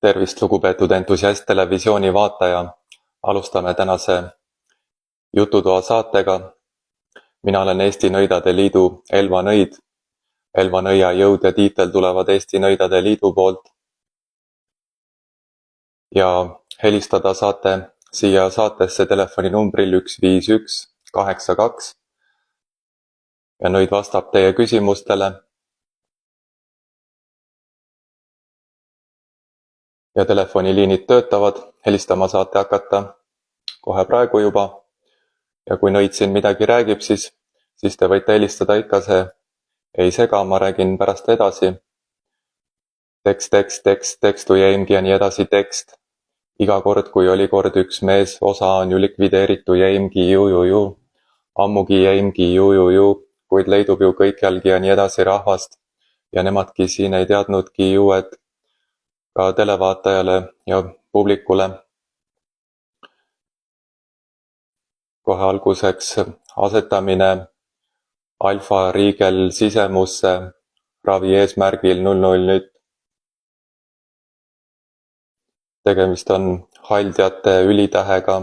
Tervist, lugupeetud entusiast televisiooni vaataja! Alustame tänase jututoa saatega. Mina olen Eesti Nõidade Liidu Elva Nõid. Elva Nõia jõud ja tiitel tulevad Eesti Nõidade Liidu poolt. Ja helistada saate siia saatesse telefoninumbril 15182. Ja Nõid vastab teie küsimustele. Ja telefoniliinid töötavad, helistama saate hakata kohe praegu juba. Ja kui Nõid siin midagi räägib, siis te võite helistada ikka, see ei sega, ma räägin pärast edasi. Tekst jäimgi ja nii edasi tekst. Iga kord, kui oli kord üks mees, osa on ju likvideeritu jäimgi ju. Ammugi jäimgi ju, kuid leidub ju kõikjalgi ja nii edasi rahvast. Ja nemadki siin ei teadnudki ju, et ka televaatajale ja publikule kohe alguseks asetamine alfa riigel sisemusse ravi eesmärgil 00 nüüd. Tegemist on haldjate ülitähega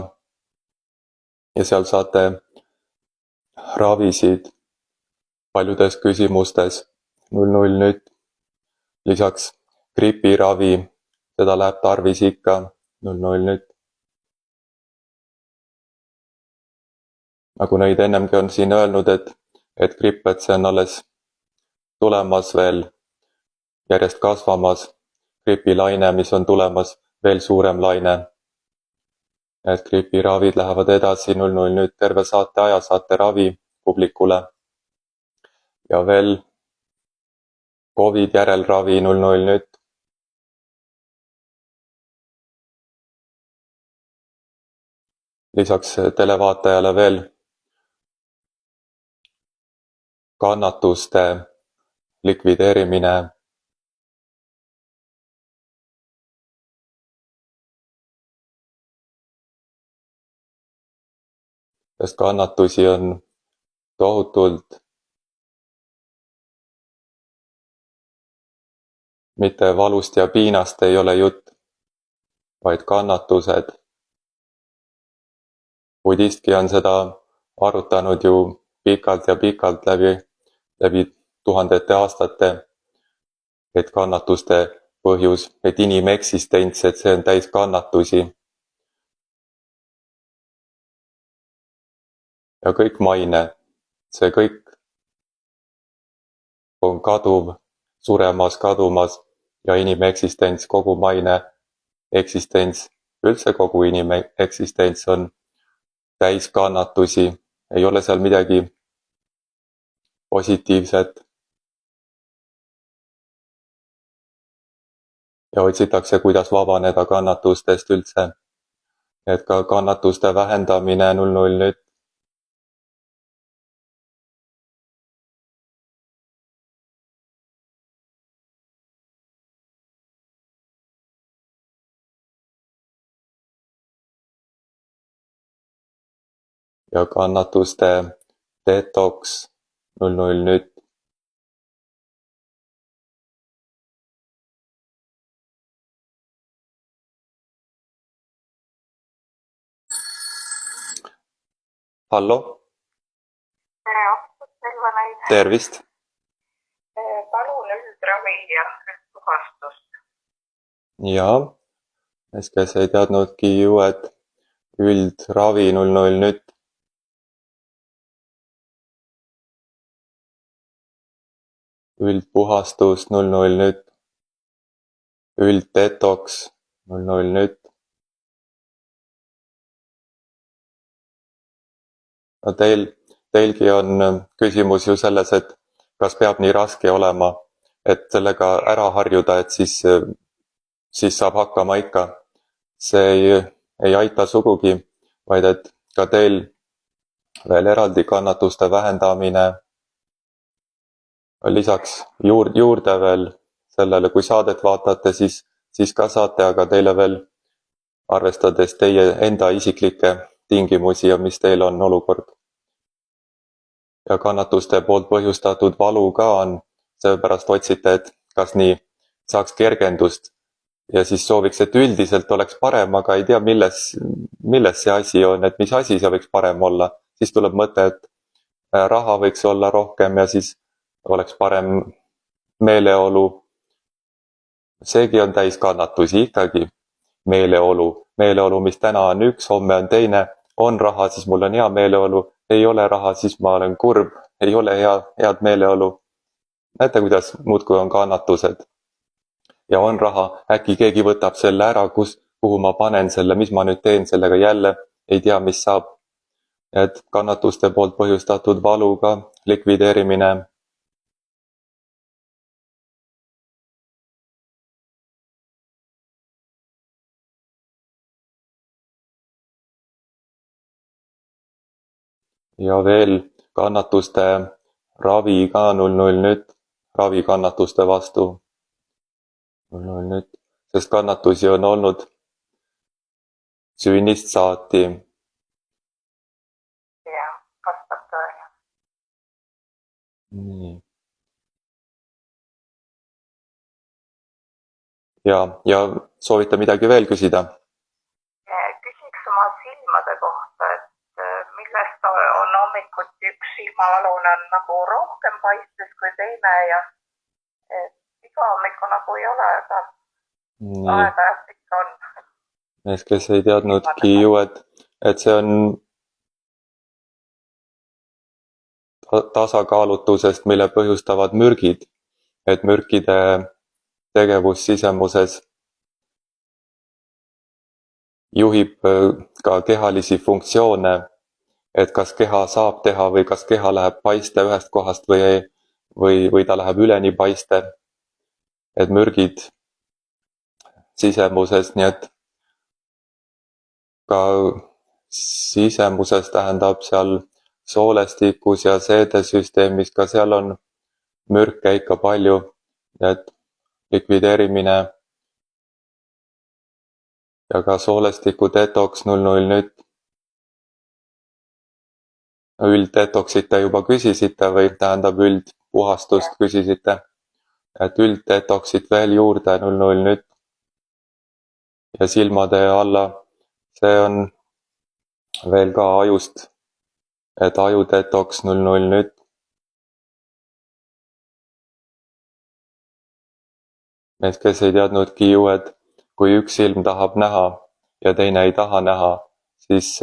ja seal saate ravisid paljudes küsimustes 00 nüüd. Lisaks gripiravi, seda läheb tarvis ikka 00 nüüd. Nagu Nõid ennemgi on siin öelnud, et gripp, et see on alles tulemas veel, järjest kasvamas, gripilaine, mis on tulemas, veel suurem laine. Et gripiravid lähevad edasi 00 nüüd, terve saate aja saate ravi publikule. Ja veel COVID järelravi 00 nüüd. Lisaks televaatajale veel kannatuste likvideerimine. Sest kannatusi on tohutult. Mitte valust ja piinast ei ole jutt, vaid kannatused. Budistki on seda arutanud ju pikalt ja pikalt läbi tuhandete aastate, et kannatuste põhjus, et inimeksistents, et see on täis kannatusi. Ja kõik maine, see kõik on kaduv, suremas, kadumas ja inimeksistents, kogu maine eksistents, üldse kogu inimeksistents on täis kannatusi, ei ole seal midagi positiivset. Ja otsitakse, kuidas vabaneda kannatustest üldse, et ka kannatuste vähendamine 00 nüüd. Ja kannatuste detoks 00 nüüd. Hallo? Tere hommikust, Elva Nõid! Tervist! Palun üldravi ja puhastust. Jaa, kes ei teadnudki ju, et üldravi 00 nüüd. Üldpuhastus 00 nüüd. Ülddetoks 00 nüüd. No teilgi on küsimus ju selles, et kas peab nii raske olema, et sellega ära harjuda, et siis saab hakkama ikka. See ei aita sugugi, vaid et ka teil veel eraldi kannatuste vähendamine. Lisaks juurde veel sellele, kui saadet vaatate, siis ka saate, aga teile veel arvestades teie enda isiklikke tingimusi ja mis teil on olukord. Ja kannatuste poolt põhjustatud valu ka on, seepärast otsite, et kas nii saaks kergendust ja siis sooviks, et üldiselt oleks parem, aga ei tea, milles see asi on, et mis asi see võiks parem olla. Siis tuleb mõte, et raha võiks olla rohkem ja siis oleks parem meeleolu. Seegi on täis kannatusi ikkagi. Meeleolu, mis täna on üks, homme on teine. On raha, siis mul on hea meeleolu. Ei ole raha, siis ma olen kurb. Ei ole head meeleolu. Näete, kuidas muudkui on kannatused. Ja on raha, äkki keegi võtab selle ära, kuhu ma panen selle, mis ma nüüd teen sellega jälle, ei tea, mis saab. Et kannatuste poolt põhjustatud valuga likvideerimine. Ja veel kannatuste ravi ka 00 nüüd, ravi kannatuste vastu. 00 nüüd, sest kannatusi on olnud sünnist saati. Jah, vastab tõele. Nii. Ja soovite midagi veel küsida? Küsiks oma silmade kohta, et millest on hommikuti üks silmavalune on nagu rohkem paistes kui teine ja iga hommiku nagu ei ole, aga aeg-ajalt ikka on. Need, kes ei teadnudki ju, et see on tasakaalutusest, mille põhjustavad mürgid, et mürkide tegevus sisemuses juhib ka kehalisi funktsioone, et kas keha saab teha või kas keha läheb paiste ühest kohast või ta läheb üleni paiste, et mürgid sisemuses, nii et ka sisemuses tähendab seal soolestikus ja seedesüsteemis, ka seal on mürke ikka palju, et likvideerimine ja ka soolestiku detoks 00 nüüd. Ülddetoxit te juba küsisite või tähendab üldpuhastust küsisite, et ülddetoxit veel juurde 00 nüüd. Ja silmade alla, see on veel ka ajust, et ajudetoks 00 nüüd. Need, kes ei teadnudki ju, et kui üks silm tahab näha ja teine ei taha näha, siis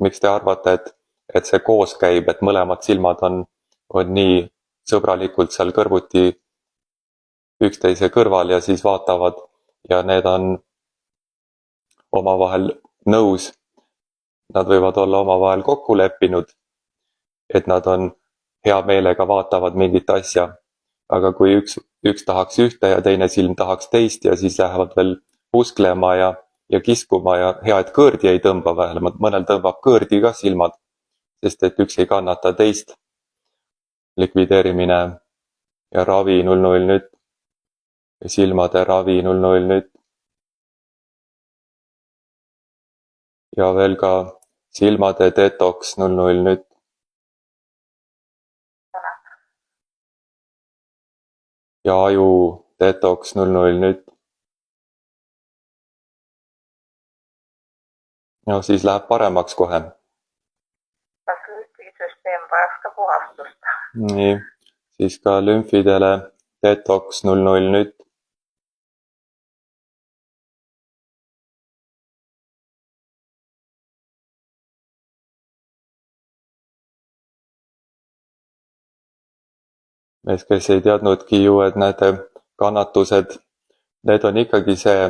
miks te arvate, et see koos käib, et mõlemad silmad on nii sõbralikult seal kõrvuti üksteise kõrval ja siis vaatavad ja need on omavahel nõus. Nad võivad olla omavahel kokku leppinud, et nad on hea meelega vaatavad mingit asja, aga kui üks tahaks ühte ja teine silm tahaks teist ja siis lähevad veel pusklema ja kiskuma ja hea, et kõõrdi ei tõmba vähemalt, mõnel tõmbab kõõrdi ka silmad, sest et üks ei kannata teist. Likvideerimine ja ravi 00 nüüd, silmade ravi 00 nüüd. Ja veel ka silmade detoks 00 nüüd. Ja aju detoks 00 nüüd. Ja siis läheb paremaks kohe. Kas lümfisüsteem vajaks ka puhastust? Nii, siis ka lümfidele detoks 00 nüüd. Mees, kes ei teadnudki ju, et näete, kannatused, need on ikkagi see,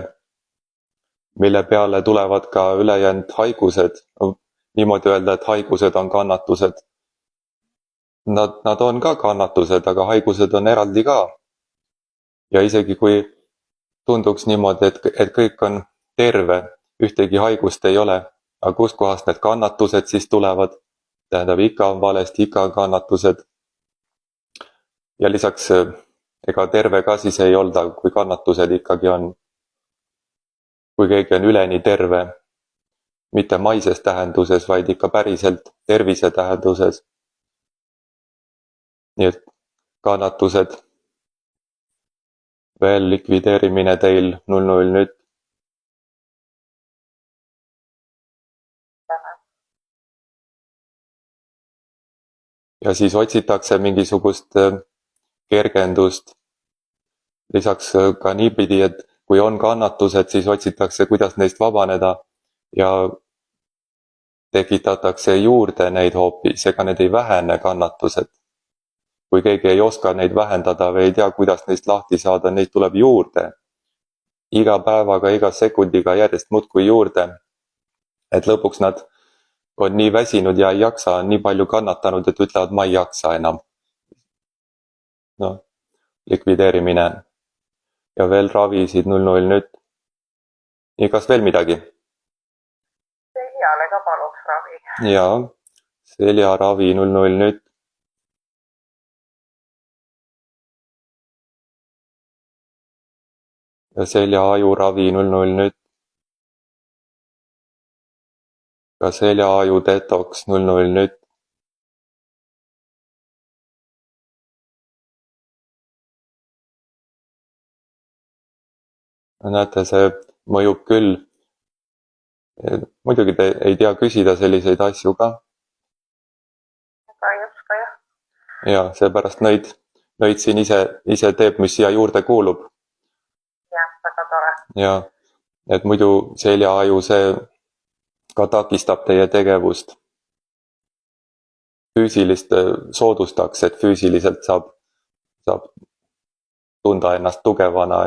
mille peale tulevad ka ülejäänud haigused. Niimoodi öelda, et haigused on kannatused. Nad on ka kannatused, aga haigused on eraldi ka. Ja isegi kui tunduks niimoodi, et kõik on terve, ühtegi haigust ei ole, aga kuskohast need kannatused siis tulevad, tähendab ikka on valesti, ikka on kannatused. Ja lisaks ega terve ka siis ei olda, kui kannatused ikkagi on. Kui keegi on üleni terve, mitte maises tähenduses, vaid ikka päriselt tervise tähenduses. Nii et kannatused veel likvideerimine teil 00 nüüd. Ja siis otsitakse mingisugust kergendust. Lisaks ka niipidi, et kui on kannatused, siis otsitakse, kuidas neist vabaneda ja tekitatakse juurde neid hoopis, ega need ei vähene kannatused. Kui keegi ei oska neid vähendada või ei tea, kuidas neist lahti saada, neid tuleb juurde. Iga päevaga, iga sekundiga järjest muudkui juurde. Et lõpuks nad on nii väsinud ja ei jaksa, on nii palju kannatanud, et ütlevad, ma ei jaksa enam. No, likvideerimine. Ja veel ravisid 00 nüüd. Ja kas veel midagi? Seljale ka paluks ravi. Jaa, seljaravi 00 nüüd. Ja seljaajuravi 00 nüüd. Ka seljaaju detoks 00 nüüd. Näete, see mõjub küll. Muidugi te ei tea küsida selliseid asju ka. Aga ei oska jah. Ja, seepärast nõid siin ise teeb, mis siia juurde kuulub. Jah, väga tore. Ja, et muidu seljaaju see ka takistab teie tegevust. Füüsilist soodustaks, et füüsiliselt saab tunda ennast tugevana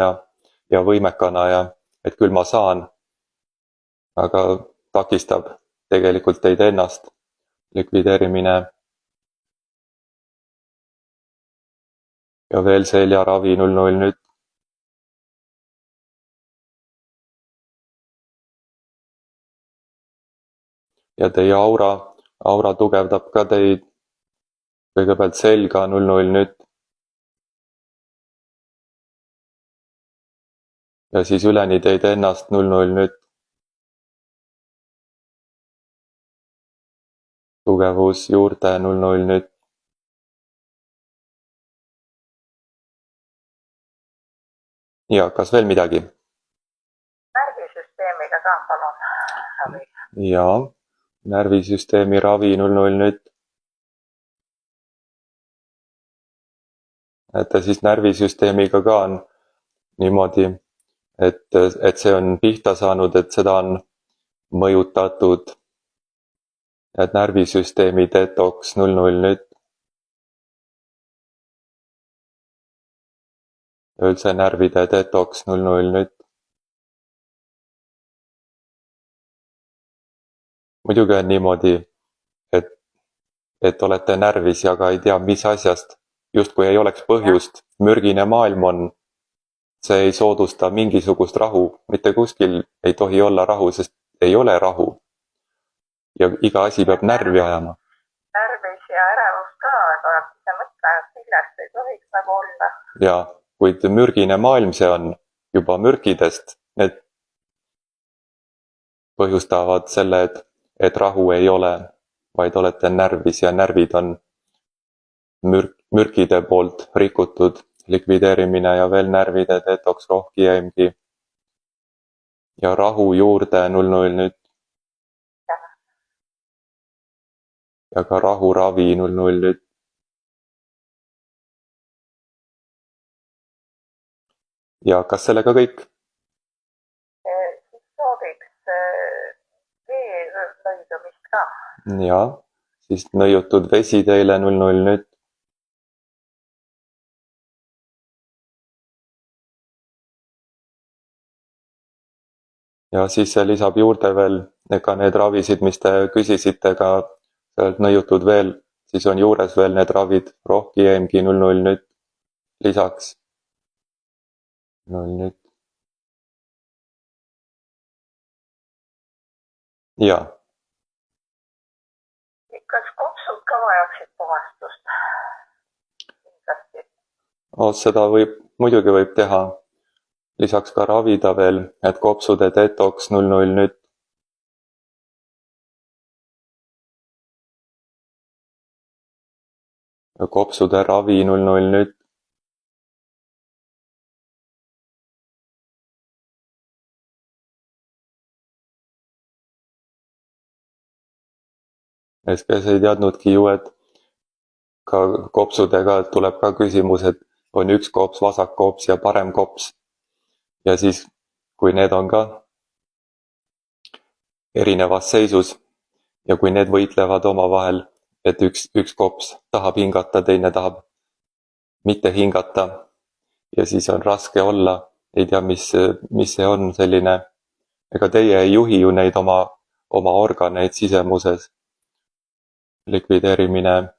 ja võimekana ja et küll ma saan, aga takistab tegelikult teid ennast. Likvideerimine. Ja veel seljaravi 00 nüüd. Ja teie aura tugevdab ka teid. Kõigepealt selga 00 nüüd. Ja siis üleni teid ennast 00 nüüd. Tugevus juurde 00 nüüd. Ja kas veel midagi? Närvisüsteemiga ka palun ravi. Ja, närvisüsteemi ravi 00 nüüd. Et siis närvisüsteemiga ka on niimoodi, et see on pihta saanud, et seda on mõjutatud. Et närvisüsteemi detoks 00 nüüd. Üldse närvide detoks 00 nüüd. Muidugi on niimoodi, et olete närvis ja ka ei tea, mis asjast. Justkui ei oleks põhjust. Mürgine maailm on. See ei soodusta mingisugust rahu. Mitte kuskil ei tohi olla rahu, sest ei ole rahu. Ja iga asi peab närvi ajama. Närvis ja ärevus ka, aga see mõtle, et millest ei tohiks nagu olla. Ja, kuid mürgine maailm see on juba mürkidest. Need põhjustavad selle, et rahu ei ole, vaid olete närvis ja närvid on mürkide poolt rikutud. Likvideerimine ja veel närvide detoks rohki. Ja rahu juurde 00 nüüd. Ja ka rahuravi 00 nüüd. Ja kas sellega kõik? Siis sooviks veelõidumist ka. Ja, siis nõiutud vesi teile 00 nüüd. Ja siis see lisab juurde veel ka need ravisid, mis te küsisite ka sealt nõiutud veel, siis on juures veel need ravid, rohki 00 nüüd lisaks. 0 nüüd. Ja. Kas kopsud ka vajaksid puhastust? Kindlasti. Seda muidugi võib teha. Lisaks ka ravida veel, et kopsude detoks 00 nüüd. Ja kopsude ravi 00 nüüd. kes ei teadnudki ju, et ka kopsudega tuleb ka küsimus, et on üks kops, vasak kops ja parem kops. Ja siis, kui need on ka erinevas seisus ja kui need võitlevad omavahel, et üks kops tahab hingata, teine tahab mitte hingata ja siis on raske olla, ei tea, mis see on selline, ega teie ei juhi ju neid oma organeid sisemuses, likvideerimine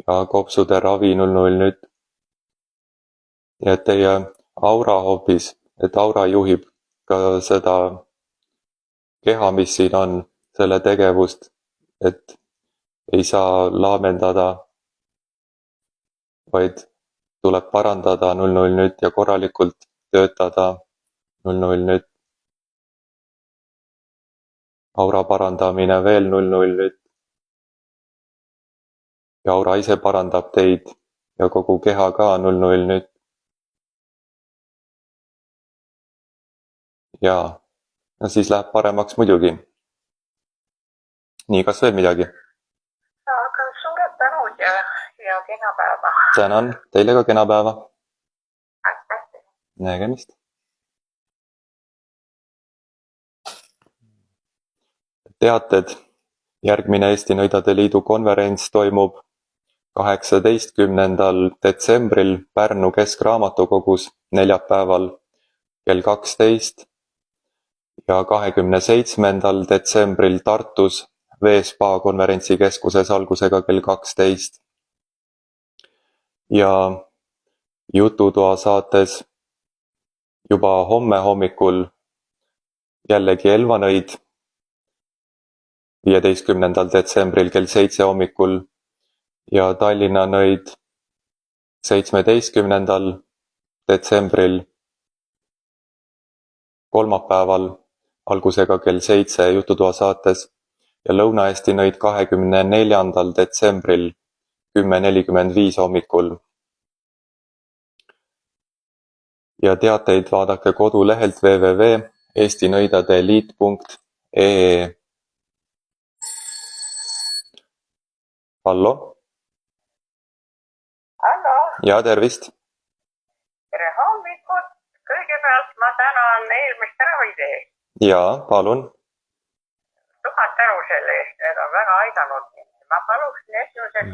ja kopsude ravi 00 nüüd. Ja et teie aura hoopis, et aura juhib ka seda keha, mis siin on, selle tegevust, et ei saa laamendada, vaid tuleb parandada 00 nüüd ja korralikult töötada 00 nüüd. Aura parandamine veel 00 nüüd. Ja aura ise parandab teid ja kogu keha ka 00 nüüd. Ja siis läheb paremaks muidugi. Nii, kas veel midagi? Aga suured tänud ja kena päeva. Tänan, teile ka kena päeva. Aitäh. Nägemist. Teated, järgmine Eesti Nõidade Liidu konverents toimub 18. detsembril Pärnu Keskraamatukogus neljapäeval kell 12 ja 27. detsembril Tartus Veespa konverentsikeskuses algusega kell 12. Ja jututoa saates juba homme hommikul jällegi Elva Nõid 15. detsembril kell 7 hommikul ja Tallinna Nõid 17. detsembril kolmapäeval algusega kell 7 jututoa saates ja Lõuna-Eesti Nõid 24. detsembril 10:45 hommikul. Ja teateid vaadake kodulehelt www.eestinõidadeliit.ee. Hallo? Hallo, Ja tervist! tere hommikut! Kõigepealt ma tänan eelmist ravide eest. Ja, palun. 1000 tänu selle eest, need on väga aidanud. Ma paluksin esimeseks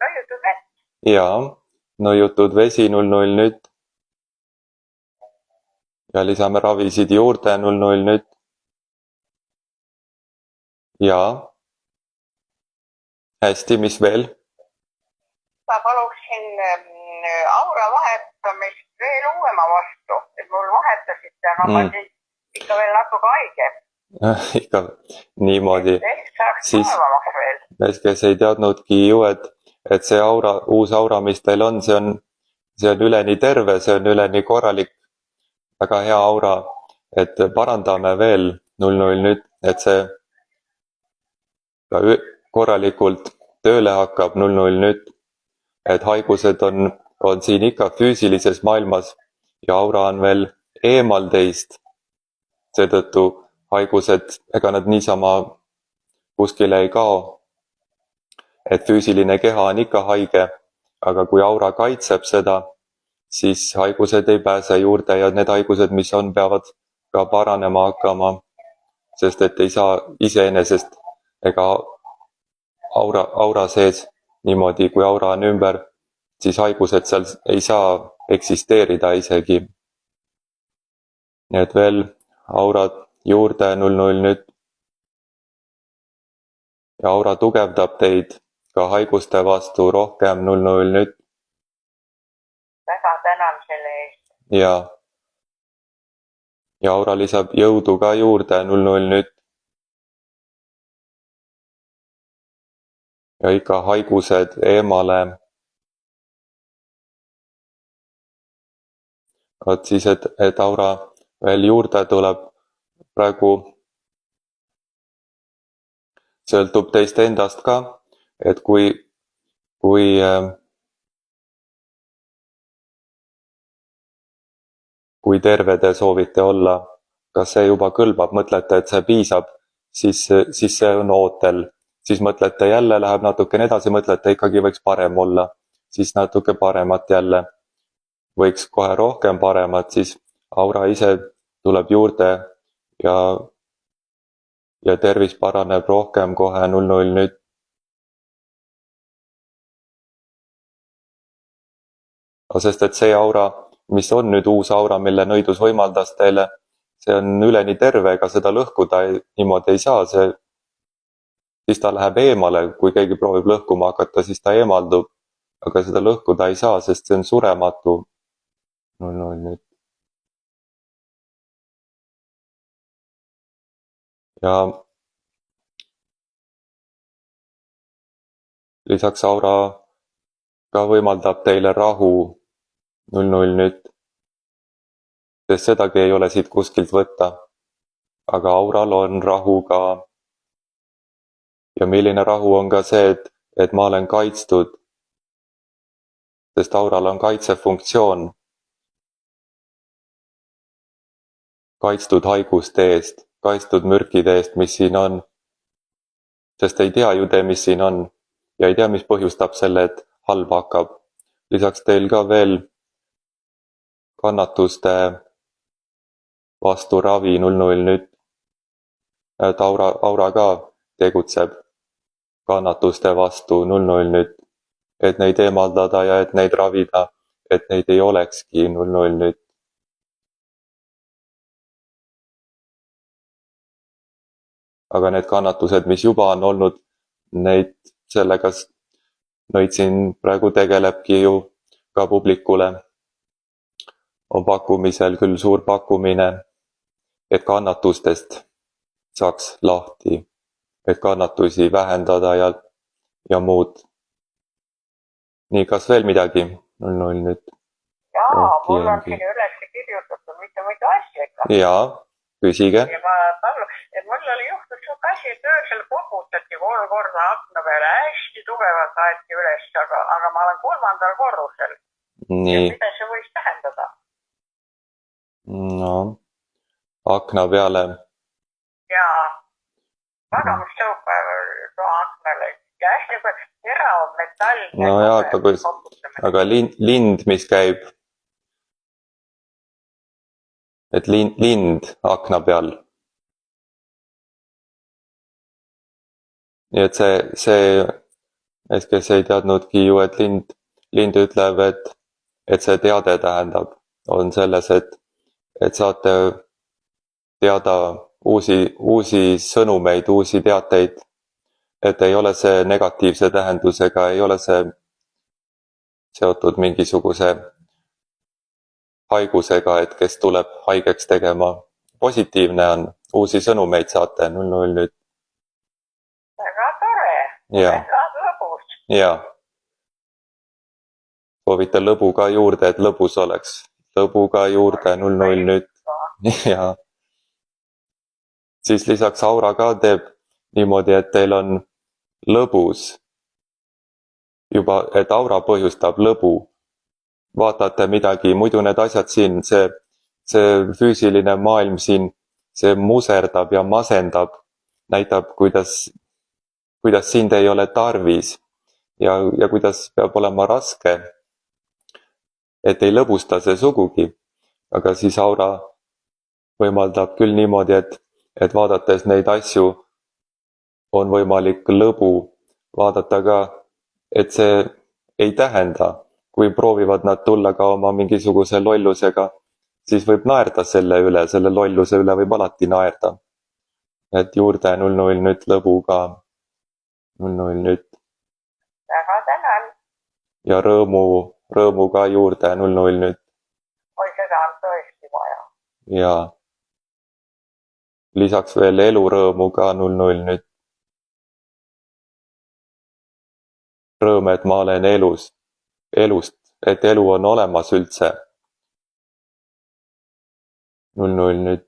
nõiutud vett. Ja, nõiutud vesi 00 nüüd. Ja lisame ravisid juurde 00 nüüd. Ja. Hästi, mis veel? Ma paluksin aura vahetamist veel uuema vastu, et mul vahetasite, aga ma siis ikka veel natuke haige. Ikka niimoodi. Ehk saaks Siis, päevamaks veel. kes ei teadnudki ju, et see aura, uus aura, mis teil on, see on üleni terve, see on üleni korralik, väga hea aura, et parandame veel 00 nüüd, et see ka korralikult tööle hakkab 00 nüüd, et haigused on siin ikka füüsilises maailmas ja aura on veel eemal teist. Seetõttu haigused, ega nad niisama kuskile ei kao, et füüsiline keha on ikka haige, aga kui aura kaitseb seda, siis haigused ei pääse juurde ja need haigused, mis on, peavad ka paranema hakkama, sest et ei saa iseenesest ega aura sees niimoodi, kui aura on ümber, siis haigused seal ei saa eksisteerida isegi. Nii et veel aurad juurde 00 nüüd. Ja aura tugevdab teid ka haiguste vastu rohkem 00 nüüd. Väga tänan selle eest. Ja aura lisab jõudu ka juurde 00 nüüd. Ja ikka haigused eemale. Vaat siis, et aura veel juurde tuleb, praegu sõltub teist endast ka, et kui terve te soovite olla, kas see juba kõlbab, mõtlete, et see piisab, siis see on ootel. Siis mõtlete jälle, läheb natukene edasi, mõtlete ikkagi võiks parem olla. Siis natuke paremat jälle. Võiks kohe rohkem paremat, siis aura ise tuleb juurde ja tervis paraneb rohkem kohe 00 nüüd. Sest et see aura, mis on nüüd uus aura, mille nõidus võimaldas teile, see on üleni terve, ega seda lõhkuda niimoodi ei saa, siis ta läheb eemale, kui keegi proovib lõhkuma hakata, siis ta eemaldub, aga seda lõhkuda ei saa, sest see on surematu. 00 nüüd. Ja lisaks aura ka võimaldab teile rahu 00 nüüd, sest sedagi ei ole siit kuskilt võtta, aga aural on rahu ka. Ja milline rahu on ka see, et ma olen kaitstud, sest aural on kaitsefunktsioon, kaitstud haiguste eest, kaitstud mürkide eest, mis siin on, sest ei tea ju te, mis siin on ja ei tea, mis põhjustab selle, et halb hakkab. Lisaks teil ka veel kannatuste vastu ravi 00 nüüd, et aura ka tegutseb kannatuste vastu 00 nüüd, et neid eemaldada ja et neid ravida, et neid ei olekski 00 nüüd. Aga need kannatused, mis juba on olnud, neid sellega nõid siin praegu tegelebki ju ka publikule. On pakkumisel küll suur pakkumine, et kannatustest saaks lahti, et kannatusi vähendada ja muud. Nii, kas veel midagi? 00 nüüd. Jaa, mul on siin üles kirjutatud mitu asja ikka. Jaa, küsige. Ja mul oli juhtus suke asi, et öösel koputati 3 korda akna peale, hästi tugevalt aeti üles, aga ma olen 3. korrusel. Nii. Ja mida see võis tähendada? No, akna peale. Jaa, magamistõupe aknale ja hästi terav metall. No jaa, aga lind, mis käib, et lind akna peal. Nii et see, kes ei teadnudki ju, et lind ütleb, et see teade tähendab, on selles, et saate teada uusi sõnumeid, uusi teateid, et ei ole see negatiivse tähendusega, ei ole see seotud mingisuguse haigusega, et kes tuleb haigeks tegema. Positiivne on, uusi sõnumeid saate 00 nüüd. Väga tore, väga lõbus. Jaa. Soovite lõbu ka juurde, et lõbus oleks. Lõbu ka juurde 00 nüüd. Jaa. Siis lisaks aura ka teeb niimoodi, et teil on lõbus. Juba, et aura põhjustab lõbu. Vaatate midagi, muidu need asjad siin, see füüsiline maailm siin, see muserdab ja masendab, näitab, kuidas sind ei ole tarvis ja kuidas peab olema raske, et ei lõbusta see sugugi, aga siis aura võimaldab küll niimoodi, et vaadates neid asju on võimalik lõbu vaadata ka, et see ei tähenda, kui proovivad nad tulla ka oma mingisuguse lollusega, siis võib naerda selle üle, selle lolluse üle võib alati naerda. Et juurde 00 nüüd lõbu ka. 00 nüüd. Väga tänan. Ja rõõmu ka juurde 00 nüüd. Oi, seda on tõesti vaja. Ja lisaks veel elurõõmu ka 00 nüüd. Rõõm, et ma olen elust, et elu on olemas üldse. 00 nüüd.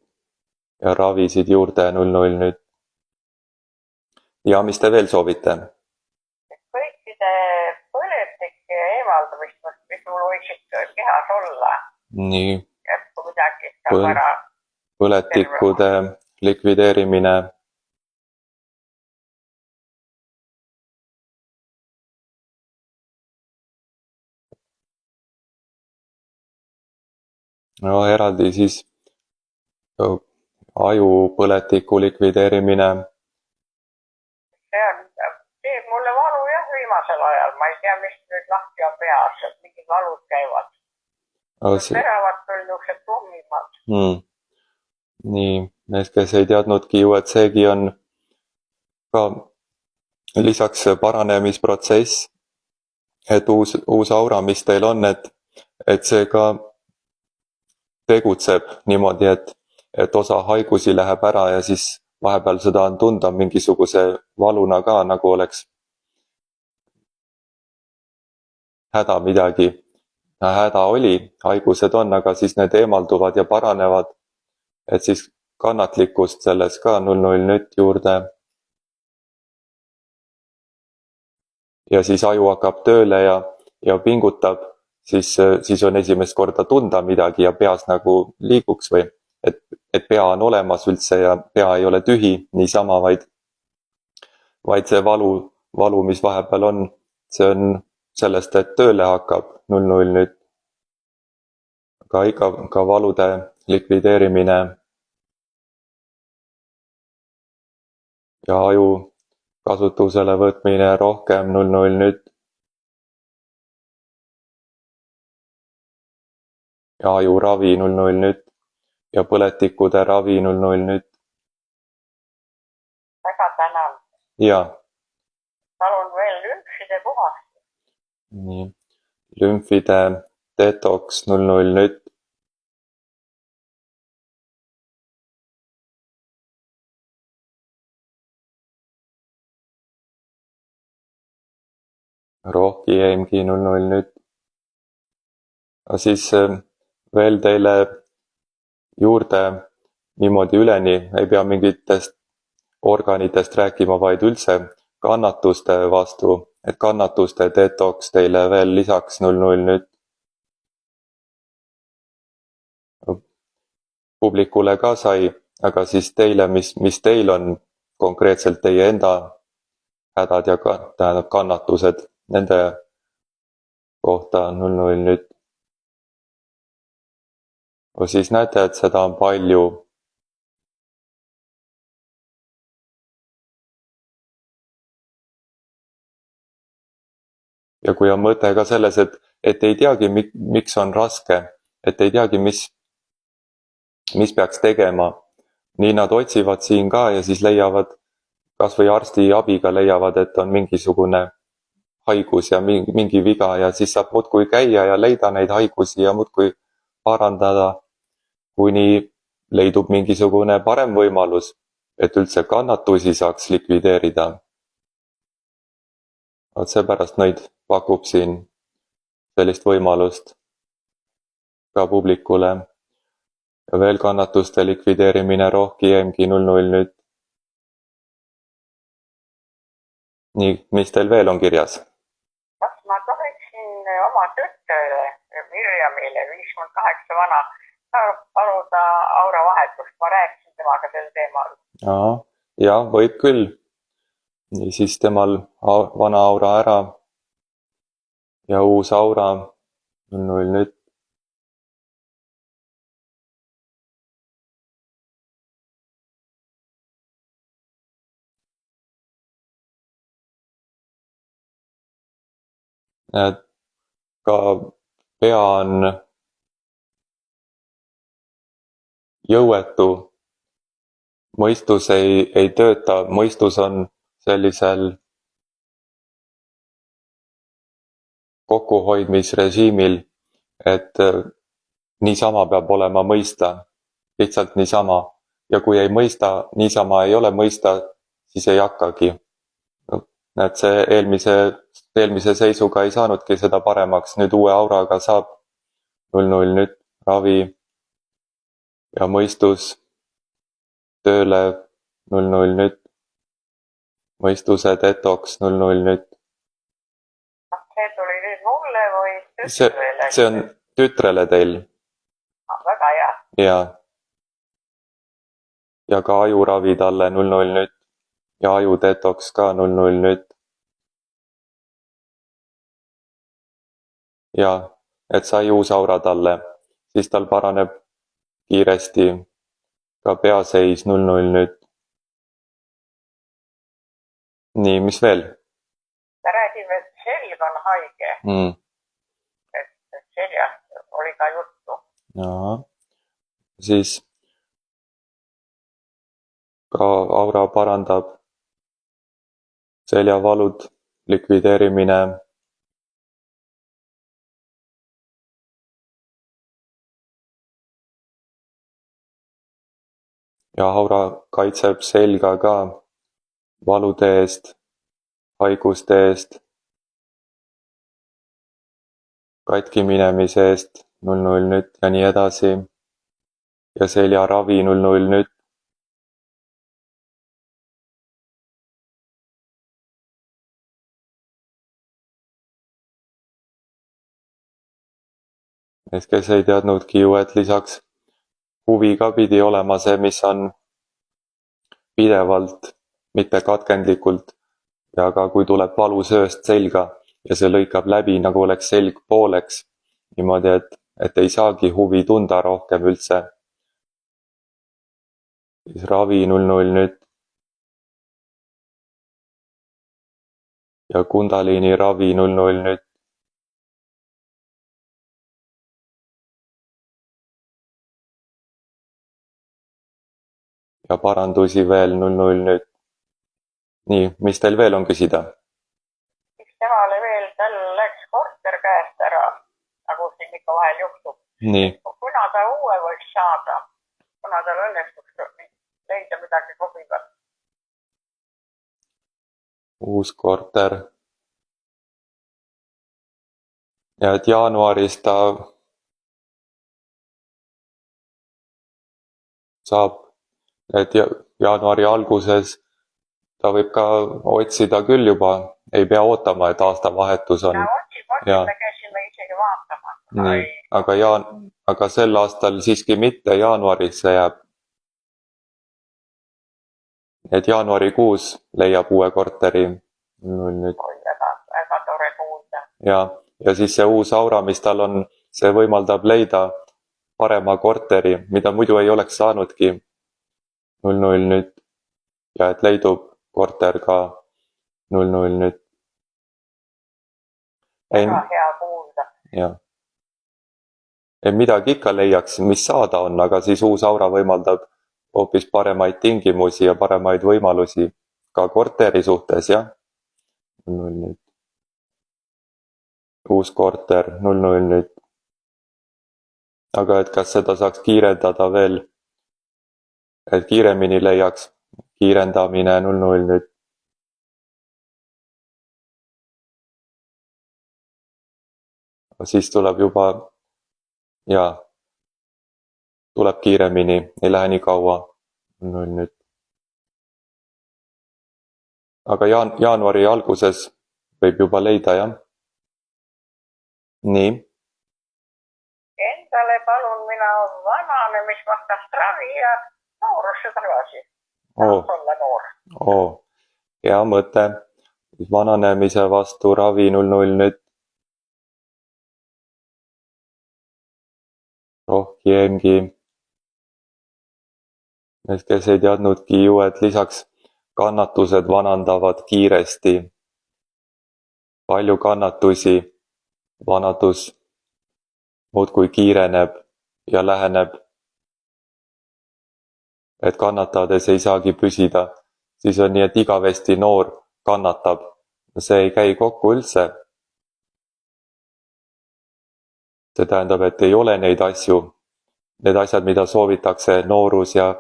Ja ravisid juurde 00 nüüd. Ja mis te veel soovite? Kõikide põletike eemaldamist, mis mul võiksid kehas olla. Nii. Et kui midagi saab ära. Põletikude likvideerimine no eraldi siis ajupõletiku likvideerimine. see teeb mulle valu jah viimasel ajal, ma ei tea, mis nüüd lahti on peas, et mingid valud käivad. teravad küll niisugused tummimad. Nii, need, kes ei teadnudki ju, et seegi on ka lisaks paranemisprotsess, et uus aura, mis teil on, et see ka tegutseb niimoodi, et osa haigusi läheb ära ja siis vahepeal seda on tunda mingisuguse valuna ka, nagu oleks häda midagi. Häda oli, haigused on, aga siis need eemalduvad ja paranevad, et siis kannatlikkust selles ka 00 nüüd juurde. Ja siis aju hakkab tööle ja pingutab, siis on esimest korda tunda midagi ja peas nagu liiguks või et pea on olemas üldse ja pea ei ole tühi niisama, vaid see valu, mis vahepeal on, see on sellest, et tööle hakkab 00 nüüd. Ka valude likvideerimine ja aju kasutusele võtmine rohkem 00 nüüd. Ja aju ravi 00 nüüd ja põletikude ravi 00 nüüd. Väga tänan. Ja. Palun veel lümfide puhast. Nii, lümfide detoks 00 nüüd. Rohki EMG 00 nüüd. Aga siis veel teile juurde niimoodi üleni, ei pea mingitest organitest rääkima, vaid üldse kannatuste vastu, et kannatuste detoks teile veel lisaks 00 nüüd. Publikule ka sai, aga siis teile, mis teil on konkreetselt teie enda hädad ja tähendab kannatused, nende kohta 00 nüüd. Ja siis näete, et seda on palju. Ja kui on mõte ka selles, et ei teagi, miks on raske, et ei teagi, mis peaks tegema, nii nad otsivad siin ka ja siis leiavad, kas või arsti abiga leiavad, et on mingisugune haigus ja mingi viga ja siis saab muudkui käia ja leida neid haigusi ja muudkui parandada, kuni leidub mingisugune parem võimalus, et üldse kannatusi saaks likvideerida. Seepärast neid pakub siin sellist võimalust ka publikule. Ja veel kannatuste likvideerimine rohki EMG 00 nüüd. Nii, mis teil veel on kirjas? Kas ma tohiksin oma tütrele, Mirjamile, 58 vana, paluda aura vahetust, ma rääkisin temaga sel teemal. Ja, võib küll. Nii siis temal vana aura ära ja uus aura 00 nüüd. Ka pea on jõuetu, mõistus ei tööta, mõistus on sellisel kokkuhoidmisrežiimil, et niisama peab olema mõista, lihtsalt niisama. Ja kui ei mõista, niisama ei ole mõista, siis ei hakkagi. Et see eelmise seisuga ei saanudki seda paremaks, nüüd uue auraga saab 00 nüüd ravi ja mõistus tööle 00 nüüd. Mõistuse detoks 00 nüüd. See tuli nüüd mulle või tütrele? See on tütrele teil. Väga hea. Ja ka ajuravi talle 00 nüüd. Ja aju detoks ka 00 nüüd. Ja, et sai uus aura talle. siis tal paraneb kiiresti ka peaseis 0-0 nüüd. Nii, mis veel? Ta räägib, et selg on haige, et seljast oli ka juttu. Siis ka aura parandab seljavalud, likvideerimine. Ja aura kaitseb selga ka valude eest, haiguste eest, katki minemise eest 0-0 nüüd ja nii edasi. Ja seljaravi 0-0 nüüd. Need, kes ei teadnudki ju, et lisaks huvi ka pidi olema see, mis on pidevalt, mitte katkendlikult, ja ka kui tuleb valu sööst selga ja see lõikab läbi, nagu oleks selg pooleks, niimoodi, et ei saagi huvi tunda rohkem üldse. Siis ravi 0-0 nüüd. Ja kundaliini ravi 0-0 nüüd. Ja parandusi veel 0-0 nüüd. Nii, mis teil veel on küsida? Miks temale veel, tal läks korter käest ära, nagu siin ikka vahel juhtub. Nii. Kuna ta uue võiks saada, kuna tal õnnestuks leida midagi sobivat? Uus korter. Ja et jaanuaris ta saab, et jaanuari alguses ta võib ka otsida küll juba, ei pea ootama, et aastavahetus on. Me käisime isegi vaatama. Nii, aga sel aastal siiski mitte, jaanuaris see jääb. Et jaanuarikuus leiab uue korteri. Nüüd. Väga tore kuulda. Ja siis see uus aura, mis tal on, see võimaldab leida parema korteri, mida muidu ei oleks saanudki. 0-0 nüüd. Ja et leidub korter ka 0-0 nüüd. Väga hea kuulda. Jah. Midagi ikka leiaks, mis saada on, aga siis uus aura võimaldab hoopis paremaid tingimusi ja paremaid võimalusi ka korteri suhtes, jah. 0-0 nüüd. Uus korter, 0-0 nüüd. Aga et kas seda saaks kiirendada veel, et kiiremini leiaks, kiirendamine 0-0 nüüd. Siis tuleb juba, tuleb kiiremini, ei lähe nii kaua. 0-0 nüüd. Aga jaanuari alguses võib juba leida, jah. Nii. Endale palun mina vananemisvastast ravi ja noorusse tagasi. Olla noor. Hea mõte. Vananemise vastu ravi 0-0 nüüd. Rohkiemgi. Need, kes ei teadnudki ju, et lisaks kannatused vanandavad kiiresti. Palju kannatusi. Vanadus muudkui kiireneb ja läheneb. Et kannatades ei saagi püsida. Siis on nii, et igavesti noor kannatab. See ei käi kokku üldse. See tähendab, et ei ole neid asju. Need asjad, mida soovitakse, noorus ja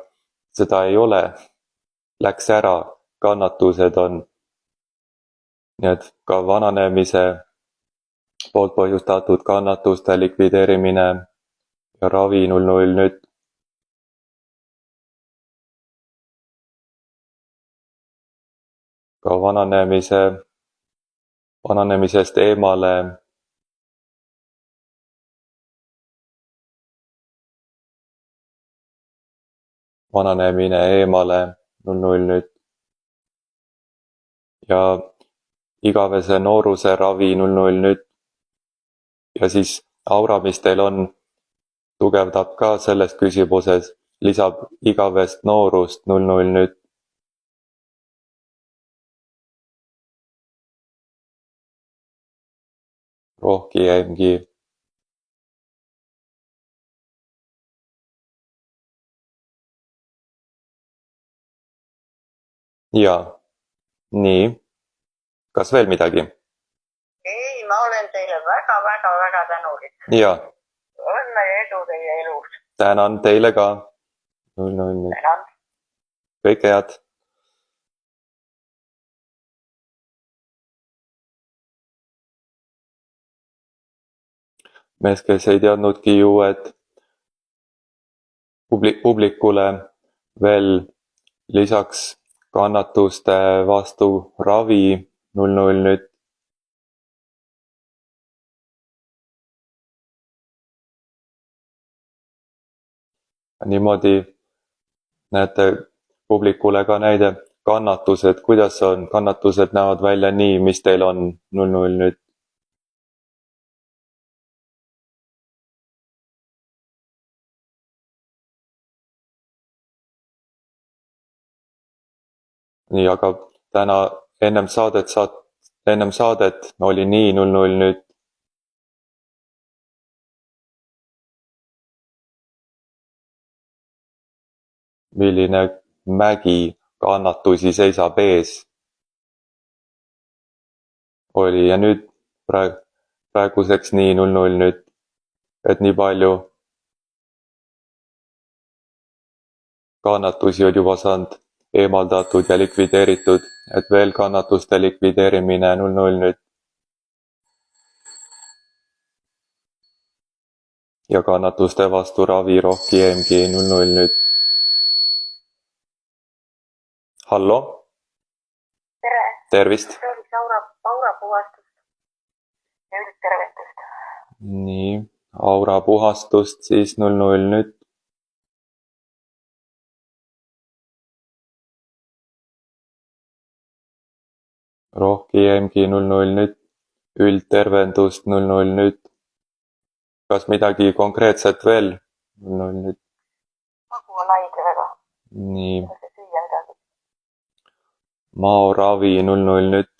seda ei ole. Läks ära, kannatused on. Nii et ka vananemise poolt põhjustatud kannatuste likvideerimine ja ravi 0-0 nüüd. Ka vananemisest eemale vananemine eemale 0-0 nüüd. Ja igavese nooruse ravi 0-0 nüüd. Ja siis aura, mis teil on, tugevdab ka selles küsimuses, lisab igavest noorust 00 nüüd. rohkemgi. Ja, nii. Kas veel midagi? Ei, ma olen teile väga tänulik. Ja. Õnne ja edu teie elus. Tänan teile ka. 00 nüüd. Tänan. Kõike head. Mees, kes ei teadnudki ju, et publikule veel lisaks kannatuste vastu ravi 00 nüüd. Niimoodi näete publikule ka näide kannatused, kuidas on, kannatused näevad välja nii, mis teil on 00 nüüd. Nii, aga täna ennem saadet oli nii 00 nüüd. Milline mägi kannatusi seisab ees. Oli ja nüüd praeguseks nii 00 nüüd, et nii palju kannatusi on juba saanud eemaldatud ja likvideeritud, et veel kannatuste likvideerimine 00 nüüd. Ja kannatuste vastu ravi rohkemgi 00 nüüd. Hallo? Tere! Tervist! Sooviks aurapuhastust ja üldtervetust. Nii, aurapuhastust siis 00 nüüd. Rohkemgi 00 nüüd. Üldtervendust 00 nüüd. Kas midagi konkreetset veel? 00 nüüd. Magu on haige väga. Nii. Kas see süüa midagi? Maoravi 00 nüüd.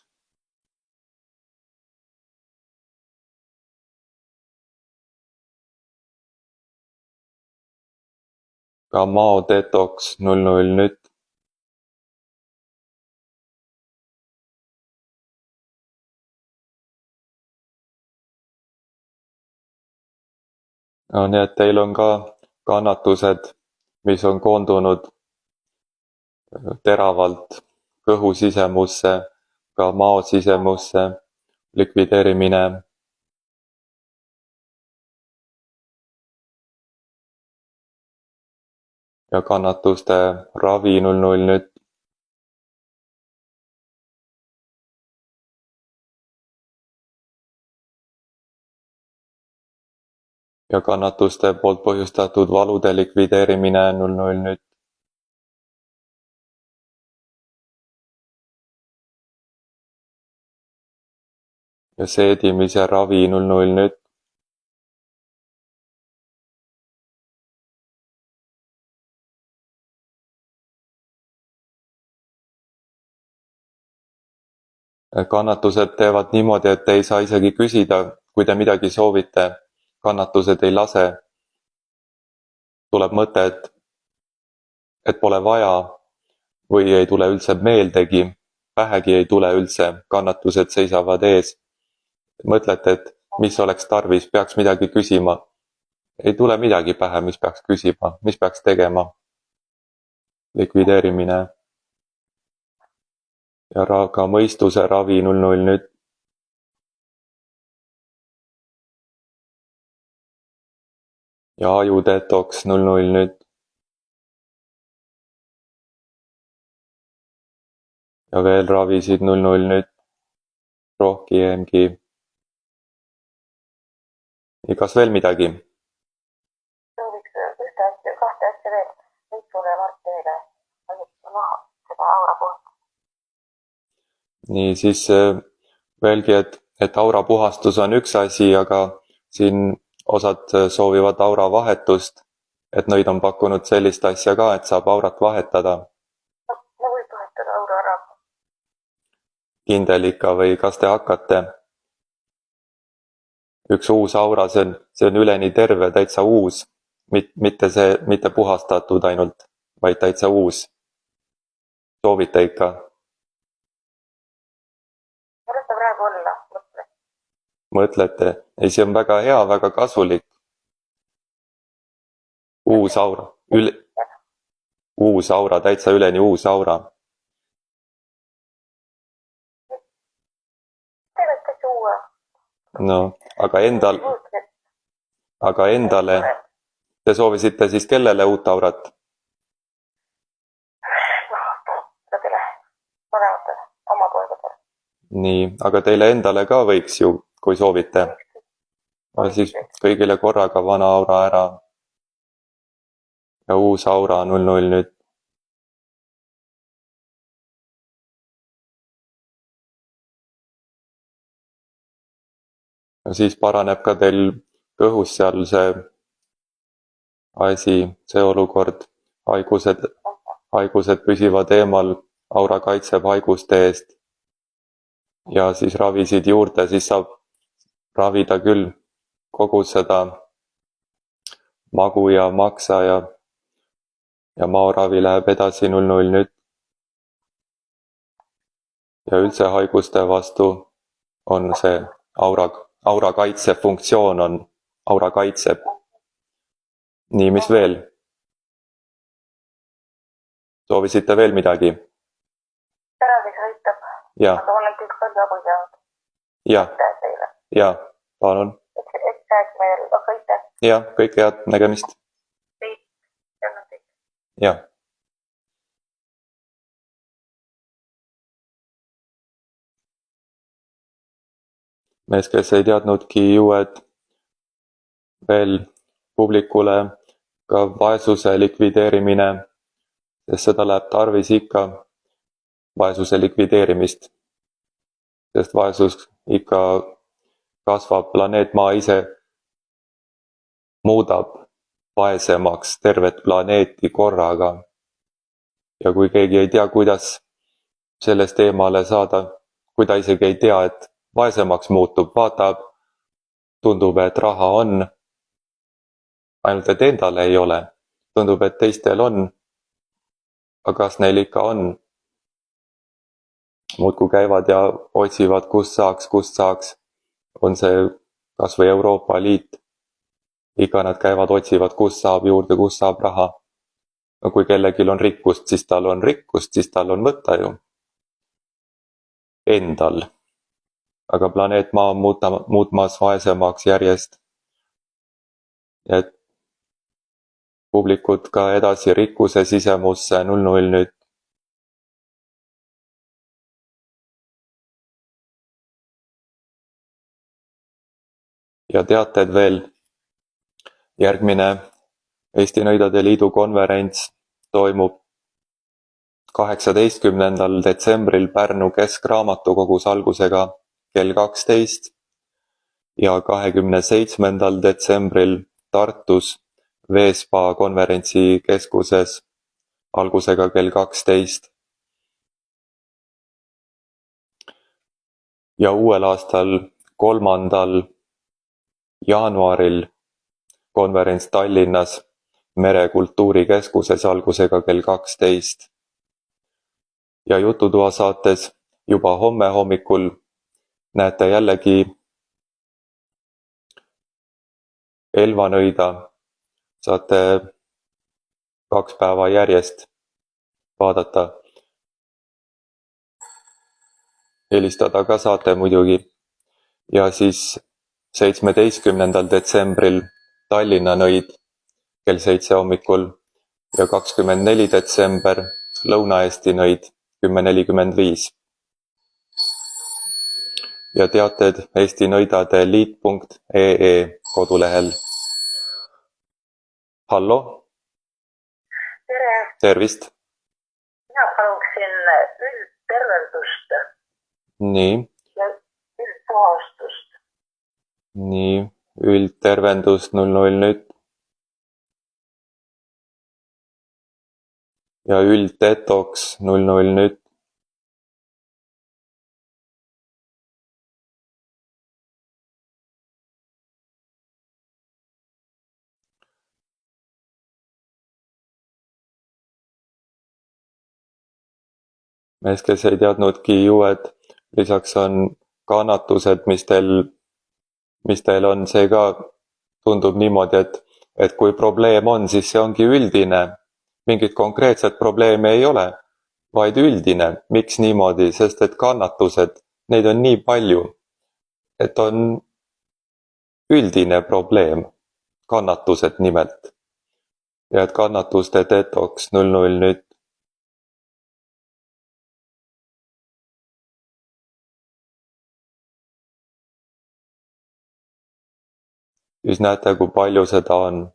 Ka maodetoks 00 nüüd. No nii, et teil on ka kannatused, mis on koondunud teravalt kõhu sisemusse, ka mao sisemusse, likvideerimine. Ja kannatuste ravi 00 nüüd. Ja kannatuste poolt põhjustatud valude likvideerimine 00 nüüd. Ja seedimise ravi 00 nüüd. Kannatused teevad niimoodi, et ei saa isegi küsida, kui te midagi soovite. Kannatused ei lase. Tuleb mõte, et pole vaja või ei tule üldse meeldegi. Pähegi ei tule üldse. Kannatused seisavad ees. Mõtlete, et mis oleks tarvis, peaks midagi küsima. Ei tule midagi pähe, mis peaks küsima, mis peaks tegema. Likvideerimine. Ja ka mõistuse ravi 00 nüüd. Ja ajudetoks 00 nüüd. Ja veel ravisid 00 nüüd. Rohkemgi. Kas veel midagi? Sooviks kahte asja veel. Võitsule Martinile. Seda aurapuhastust. Nii, siis veelgi, et aurapuhastus on üks asi, aga siin osad soovivad aura vahetust, et nõid on pakkunud sellist asja ka, et saab aurat vahetada. Ma võib vahetada aura ära. Kindel ikka või kas te hakkate? Üks uus aura, see on üleni terve, täitsa uus. Mitte puhastatud ainult, vaid täitsa uus. Soovite ikka? Ma lasta praegu olla, mõtle. Mõtlete? Ei, see on väga hea, väga kasulik. Uus aura. Uus aura, täitsa üleni uus aura. Teile täitsa uue. No, aga endale, te soovisite siis kellele uut aurat? Teile, vanemate, oma poegadele. Nii, aga teile endale ka võiks ju, kui soovite. Siis kõigile korraga vana aura ära. Ja uus aura 00 nüüd. Ja siis paraneb ka teil kõhus seal see asi, see olukord. Haigused püsivad eemal, aura kaitseb haiguste eest. Ja siis ravisid juurde, siis saab ravida küll kogu seda magu ja maksa ja maoravi läheb edasi 00 nüüd. Ja üldse haiguste vastu on see aura kaitse funktsioon on, aura kaitseb. Nii, mis veel? Soovisite veel midagi? Tervis aitab. Ja. Aga olen kõik palju abu saanud. Ja. Aitäh teile. Ja, palun. Aitäh meil, aga aitäh. Ja, kõike head, nägemist. Ja. Mees, kes ei teadnudki uued veel publikule ka vaesuse likvideerimine, sest seda läheb tarvis ikka vaesuse likvideerimist, sest vaesus ikka kasvab, planeet Maa ise muudab vaesemaks tervet planeeti korraga. Ja kui keegi ei tea, kuidas sellest eemale saada, kui ta isegi ei tea, et vaesemaks muutub, vaatab, tundub, et raha on, ainult et endal ei ole, tundub, et teistel on, aga kas neil ikka on? Muudkui käivad ja otsivad, kust saaks, on see kas või Euroopa Liit, ikka nad käivad, otsivad, kust saab juurde, kust saab raha. Kui kellegil on rikkust, siis tal on rikkust, siis tal on võtta ju endal. Aga planeet Maa on muutmas vaesemaks järjest. Et publikud ka edasi rikkuse sisemusse 00 nüüd. Ja teated veel, järgmine Eesti Nõidade Liidu konverents toimub 18. detsembril Pärnu Keskraamatukogus algusega kell 12 ja 27. detsembril Tartus Veespa konverentsikeskuses algusega kell 12. Ja uuel aastal 3. jaanuaril konverents Tallinnas Merekultuurikeskuses algusega kell 12. Ja Jututoa saates juba homme hommikul näete jällegi Elva Nõida. Saate 2 päeva järjest vaadata. Helistada ka saate muidugi. Ja siis 17. detsembril Tallinna Nõid kell 7 hommikul ja 24. detsember Lõuna-Eesti Nõid 10.45. Ja teated Eesti Nõidade Liit.ee kodulehel. Hallo? Tere! Tervist! Mina paluksin üldtervendust. Nii. Ja üldpuhastust. Nii. üldtervendus 00 nüüd ja ülddetoks 00 nüüd. mees, kes ei teadnudki ju, et lisaks on kannatused, mis teil on, see ka tundub niimoodi, et kui probleem on, siis see ongi üldine. Mingit konkreetset probleemi ei ole, vaid üldine. Miks niimoodi? Sest et kannatused, neid on nii palju, et on üldine probleem. Kannatused nimelt. Ja et kannatuste detoks 00 nüüd. Siis näete, kui palju seda on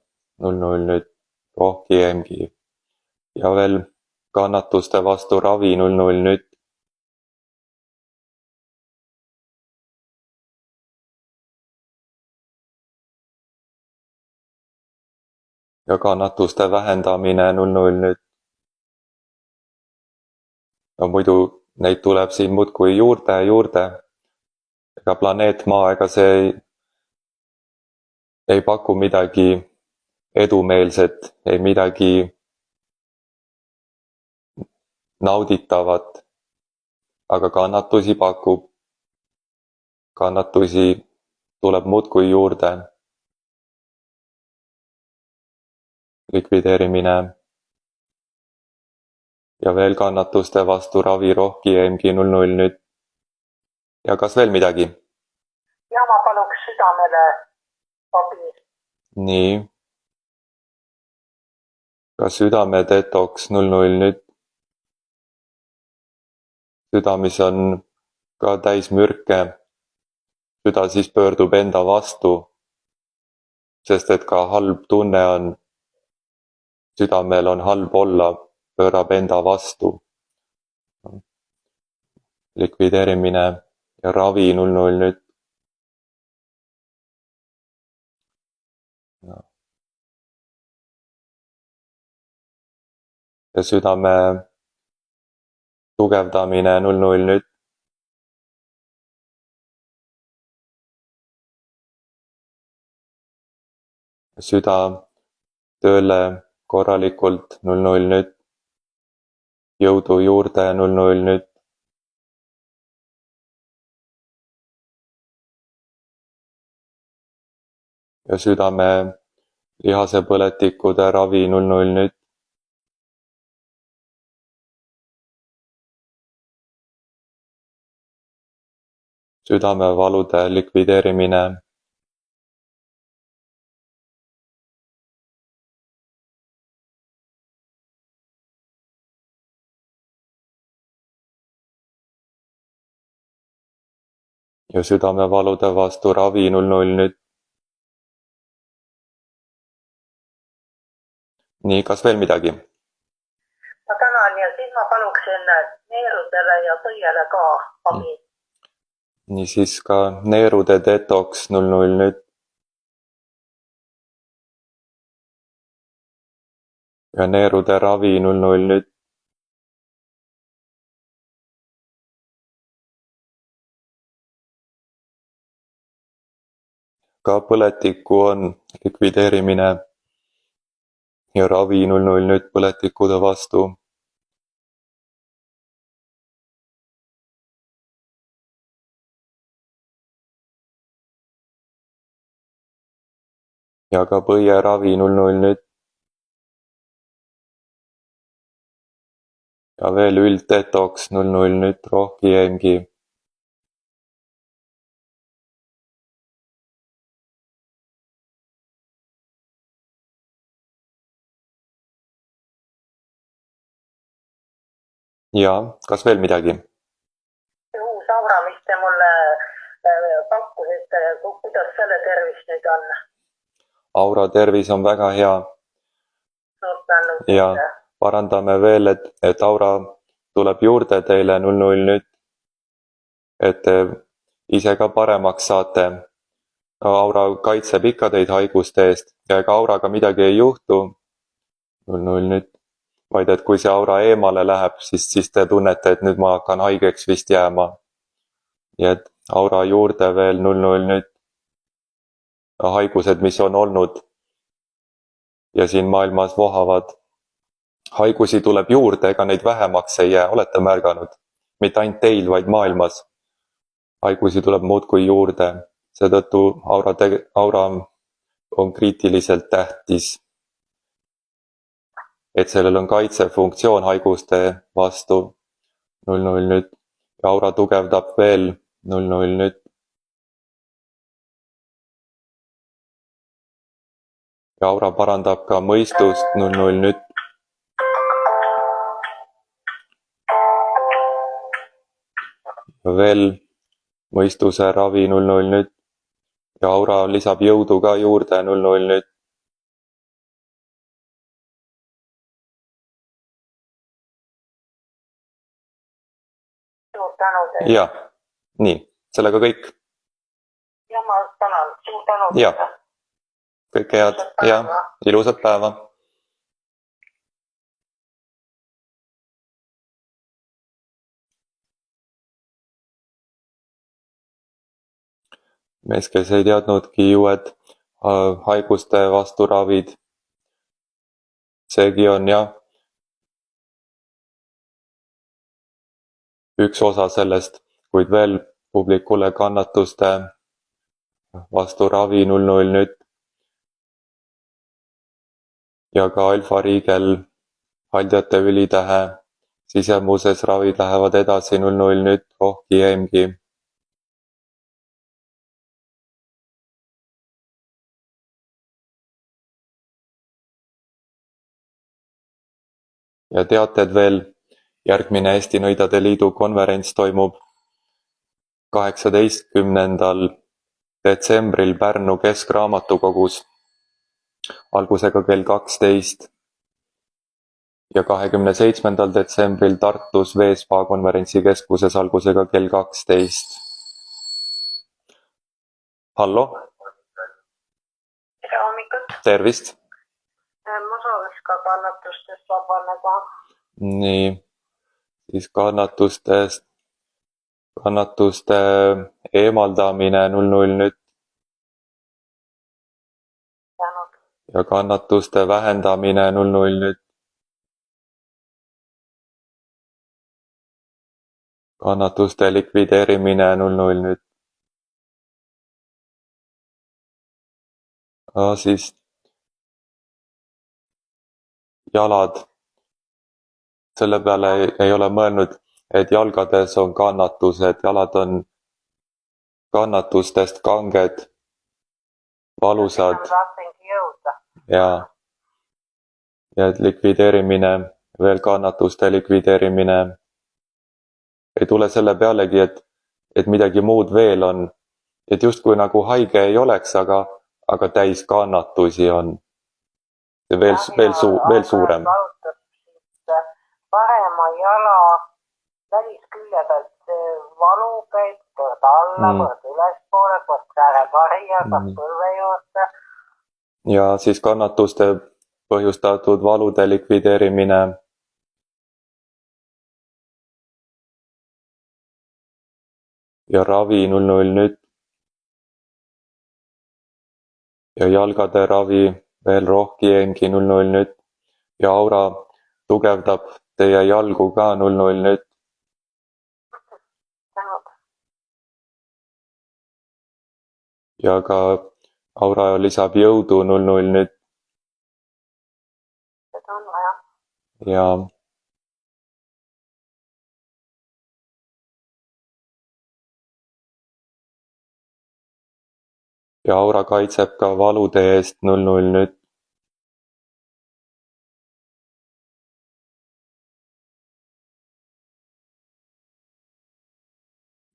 00 nüüd rohkemgi. Ja veel kannatuste vastu ravi 00 nüüd. Ja kannatuste vähendamine 00 nüüd. Ja muidu neid tuleb siin muudkui juurde. Ega planeet Maa, ega see ei paku midagi edumeelset, ei midagi nauditavat, aga kannatusi pakub. Kannatusi tuleb muudkui juurde. Likvideerimine. Ja veel kannatuste vastu ravi rohkemgi 00 nüüd. Ja kas veel midagi? Ja ma paluks südamele abi. Nii. Ka südame detoks 00 nüüd. Süda, mis on ka täis mürke. Süda siis pöördub enda vastu, sest et ka halb tunne on, südamel on halb olla, pöörab enda vastu. Likvideerimine ja ravi 00 nüüd. Ja südame tugevdamine 00 nüüd. Süda tööle korralikult 00 nüüd. Jõudu juurde 00 nüüd. Ja südame lihasepõletikude ravi 00 nüüd. Südamevalude likvideerimine. Ja südamevalude vastu ravi 00 nüüd. Nii, kas veel midagi? Ma tänan ja siis ma paluksin neerudele ja põiele ka abi. Nii siis ka neerude detoks 00 nüüd. Ja neerude ravi 00 nüüd. Ka põletiku on likvideerimine ja ravi 00 nüüd põletikude vastu. Ja ka põieravi 00 nüüd. Ja veel ülddetoks 00 nüüd rohkemgi. Ja, kas veel midagi? Uus aura, mis te mulle pakkusite, kuidas selle tervis nüüd on? Aura tervis on väga hea. Suur tänu. Ja parandame veel, et aura tuleb juurde teile 00 nüüd, et te ise ka paremaks saate. Aura kaitseb ikka teid haiguste eest ja ega auraga midagi ei juhtu. 0 nüüd, vaid et kui see aura eemale läheb, siis te tunnete, et nüüd ma hakkan haigeks vist jääma. Nii et aura juurde veel 0 nüüd haigused, mis on olnud ja siin maailmas vohavad. Haigusi tuleb juurde, ega neid vähemaks ei jää, olete märganud? Mitte ainult teil, vaid maailmas. Haigusi tuleb muudkui juurde, seetõttu aura on kriitiliselt tähtis. Et sellel on kaitsefunktsioon haiguste vastu. 0 nüüd. Aura tugevdab veel 0 nüüd. Ja aura parandab ka mõistust 0 nüüd. Ja veel mõistuse ravi 0 nüüd. Ja aura lisab jõudu ka juurde 0 nüüd. Suur tänu teile. Ja, nii, sellega kõik. Ja ma tänan, suur tänu. Ja, kõike head ja ilusat päeva. Mees, kes ei teadnudki uued haiguste vastu ravid. Seegi on jah üks osa sellest, kuid veel publikule kannatuste vastu ravi 0 nüüd. Ja ka alfariigel haldjate ülitähe sisemuses ravid lähevad edasi 0 nüüd, rohki EMG. Ja teated veel, järgmine Eesti Nõidade Liidu konverents toimub 18. detsembril Pärnu Keskraamatukogus algusega kell 12 ja 27. detsembril Tartus Veespa konverentsikeskuses algusega kell 12. Hallo? Tere hommikut. Tervist! Ma sooviks ka kannatustest vabaneda. Nii, siis kannatuste eemaldamine 0 nüüd. Tänud. Ja kannatuste vähendamine 0 nüüd. Kannatuste likvideerimine 0 nüüd. Siis jalad. Selle peale ei ole mõelnud, et jalgades on kannatused, jalad on kannatustest kanged, valusad. Ja likvideerimine, veel kannatuste likvideerimine. Ei tule selle pealegi, et midagi muud veel on, et justkui nagu haige ei oleks, aga täis kannatusi on. Veel suurem. Parema jala väliskülje pealt valu käib, kord alla, kord ülespoole, kord kärevarja, kord põlve juurde. Ja siis kannatuste põhjustatud valude likvideerimine. Ja ravi 0 nüüd. Ja jalgade ravi, veel rohki EMG 0 nüüd. Ja aura tugevdab teie jalgu ka 0 nüüd. Ja ka aura lisab jõudu 0 nüüd. Seda on vaja. Ja aura kaitseb ka valude eest 0 nüüd.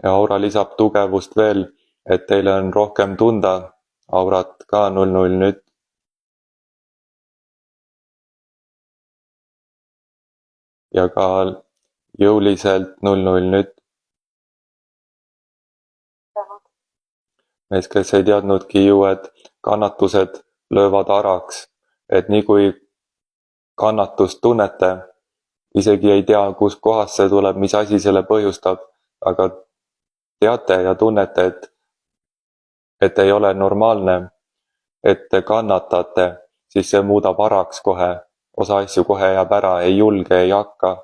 Ja aura lisab tugevust veel, et teile on rohkem tunda aurat ka 0 nüüd. Ja ka jõuliselt 0 nüüd. mees, kes ei teadnudki ju, et kannatused löövad araks, et nii kui kannatust tunnete, isegi ei tea, kus kohast see tuleb, mis asi selle põhjustab, aga teate ja tunnete, et ei ole normaalne, et te kannatate, siis see muudab araks kohe, osa asju kohe jääb ära, ei julge, ei hakka,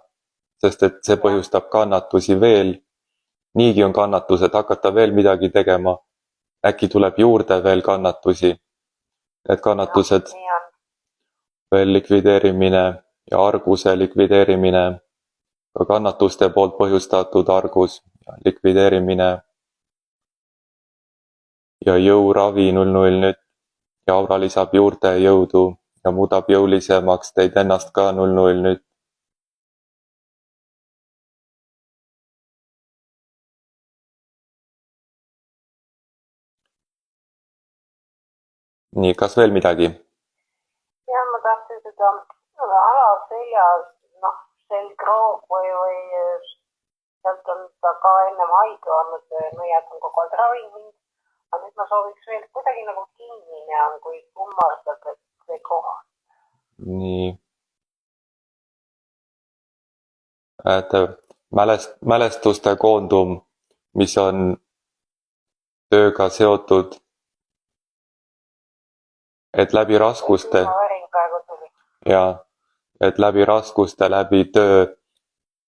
sest et see põhjustab kannatusi veel. Niigi on kannatused, hakata veel midagi tegema, äkki tuleb juurde veel kannatusi. Need kannatused, veel likvideerimine ja arguse likvideerimine, ka kannatuste poolt põhjustatud argus, likvideerimine ja jõuravi 00 nüüd ja aura lisab juurde jõudu ja muudab jõulisemaks teid ennast ka 00 nüüd. Nii, kas veel midagi? Ja ma tahtsin seda alaseljas, selgroog või sealt on ta ka ennem haige olnud, nõiad on kogu aeg ravinud, aga nüüd ma sooviks veel kuidagi nagu kinnine on, kui kummardab, et see koht. Nii. Mälestuste koondum, mis on tööga seotud, et läbi raskuste ja et läbi raskuste, läbi töö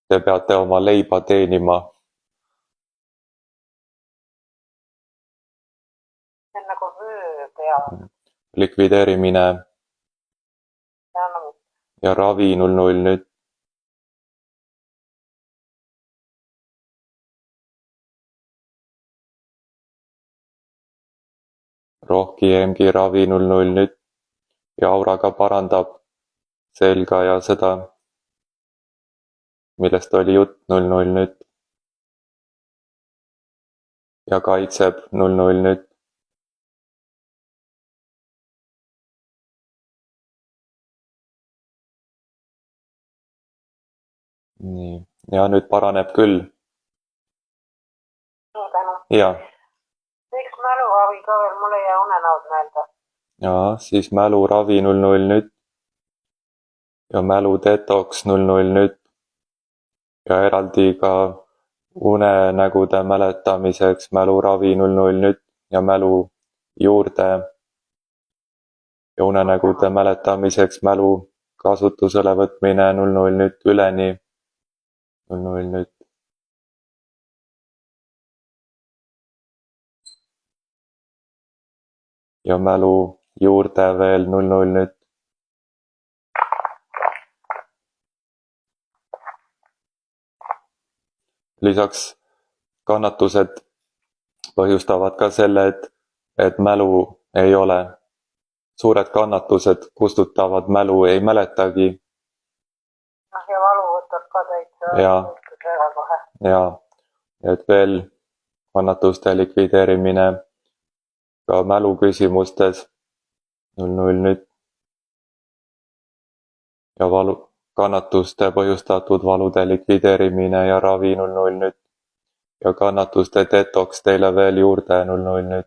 te peate oma leiba teenima. See on nagu vöö peal. Likvideerimine ja ravi 00 nüüd. Rohki EMG ravi 00 nüüd ja aura ka parandab selga ja seda, millest oli jutt 00 nüüd. Ja kaitseb 00 nüüd. Nii, ja nüüd paraneb küll. Ja. Teeks mäluravi ka veel, mul ei jää unenäod meelde. Ja, siis mäluravi 00 nüüd. Ja mälu detox 00 nüüd. Ja eraldi ka unenägude mäletamiseks mäluravi 00 nüüd. Ja mälu juurde. Ja unenägude mäletamiseks mälu kasutusele võtmine 00 nüüd üleni. 00 nüüd. Ja mälu juurde veel 00 nüüd. Lisaks kannatused põhjustavad ka selle, et mälu ei ole. Suured kannatused kustutavad mälu, ei mäletagi. Ja valu võtab ka täitsa. Ja, et veel kannatuste likvideerimine ka mälu küsimustes 00 nüüd. Ja kannatuste põhjustatud valude likvideerimine ja ravi 00 nüüd. Ja kannatuste detox teile veel juurde 00 nüüd.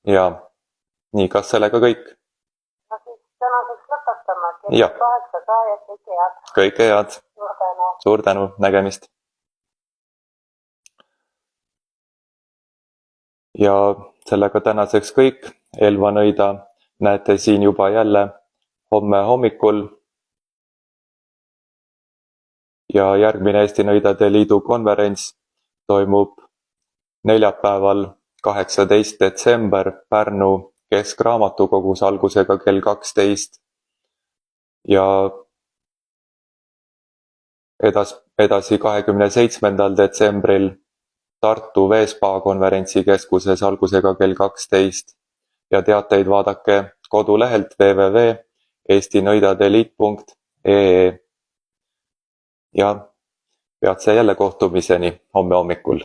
Ja, nii, kas sellega kõik? No siis tänaseks lõpetame. Ja. 8 saajat, kõike head. Kõike head. Suur tänu, nägemist. Ja sellega tänaseks kõik. Elva Nõida näete siin juba jälle homme hommikul. Ja järgmine Eesti Nõidade Liidu konverents toimub neljapäeval 18. detsember Pärnu Keskraamatukogus algusega kell 12. Ja edasi 27. detsembril Tartu Veespa konverentsikeskuses algusega kell 12 ja teateid vaadake kodulehelt www.eestinõidadeliit.ee. Ja peatse jälle kohtumiseni homme hommikul.